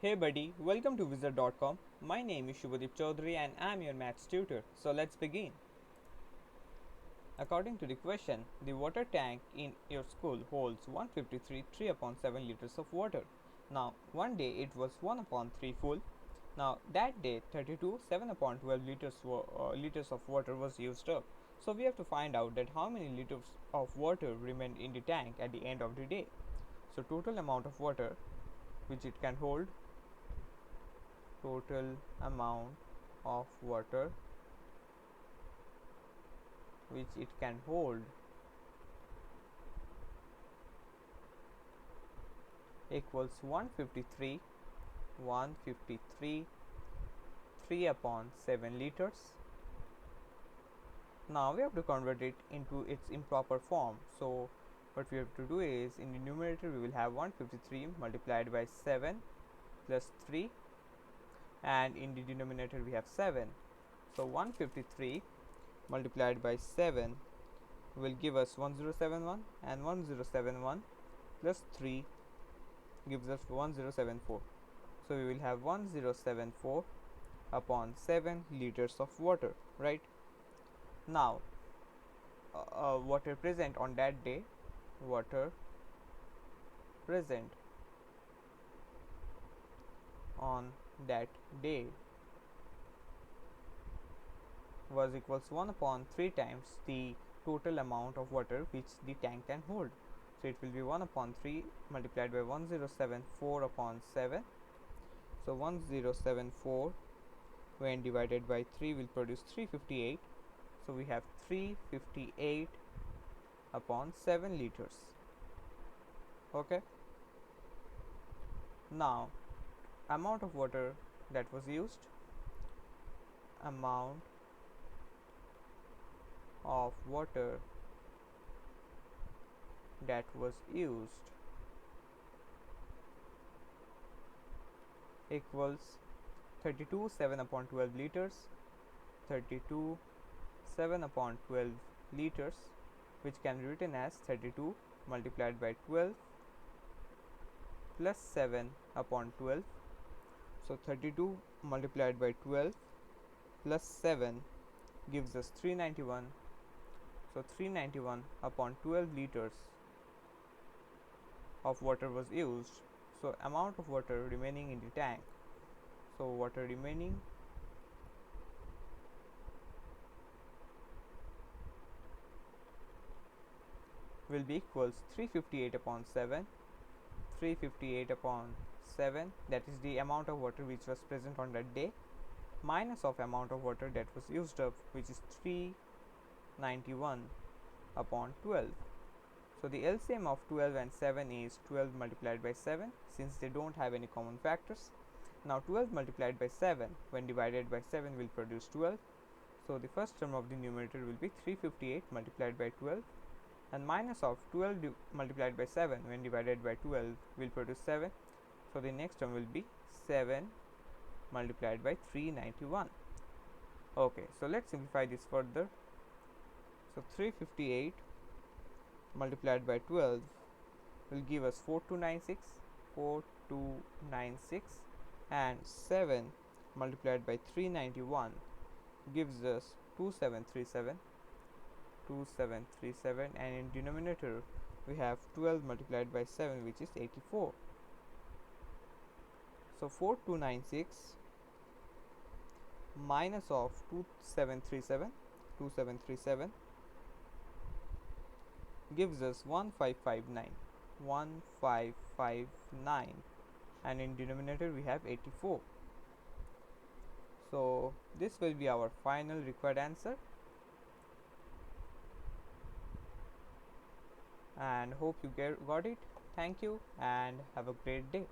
Hey buddy, welcome to Wizard.com. My name is Shubhadeep Chaudhary and I'm your maths tutor. So let's begin. According to the question, the water tank in your school holds 153 3 upon 7 liters of water. Now, one day it was 1 upon 3 full. Now, that day 32 7 upon 12 liters of water was used up. So we have to find out that how many liters of water remained in the tank at the end of the day. So total amount of water which it can hold, total amount of water which it can hold equals 153 3 upon 7 liters. Now we have to convert it into its improper form. So what we have to do is, in the numerator we will have 153 multiplied by 7 plus 3, and in the denominator we have 7. So 153 multiplied by 7 will give us 1071, and 1071 plus 3 gives us 1074. So we will have 1074 upon 7 liters of water, right? Now water present on that day, water present on that day was equals 1 upon 3 times the total amount of water which the tank can hold. So it will be 1 upon 3 multiplied by 1074 upon 7. So 1074 when divided by 3 will produce 358. So we have 358 upon 7 liters. Okay. Now amount of water that was used, amount of water that was used equals 32 7 upon 12 liters. 32 7 upon 12 liters, which can be written as 32 multiplied by 12 plus 7 upon 12. So 32 multiplied by 12 plus 7 gives us 391. So 391 upon 12 liters of water was used. So amount of water remaining in the tank, so water remaining will be equals 358 upon 7. 358 upon 7, that is the amount of water which was present on that day, minus of amount of water that was used up, which is 391 upon 12. So the LCM of 12 and 7 is 12 multiplied by 7, since they don't have any common factors. Now 12 multiplied by 7 when divided by 7 will produce 12. So the first term of the numerator will be 358 multiplied by 12, and minus of 12 multiplied by 7 when divided by 12 will produce 7. So the next term will be 7 multiplied by 391. Okay, so let's simplify this further. So 358 multiplied by 12 will give us 4296, and 7 multiplied by 391 gives us 2737, and in denominator we have 12 multiplied by 7, which is 84. So 4296 minus of 2737 gives us 1559, and in denominator we have 84. So this will be our final required answer, and hope you got it. Thank you and have a great day.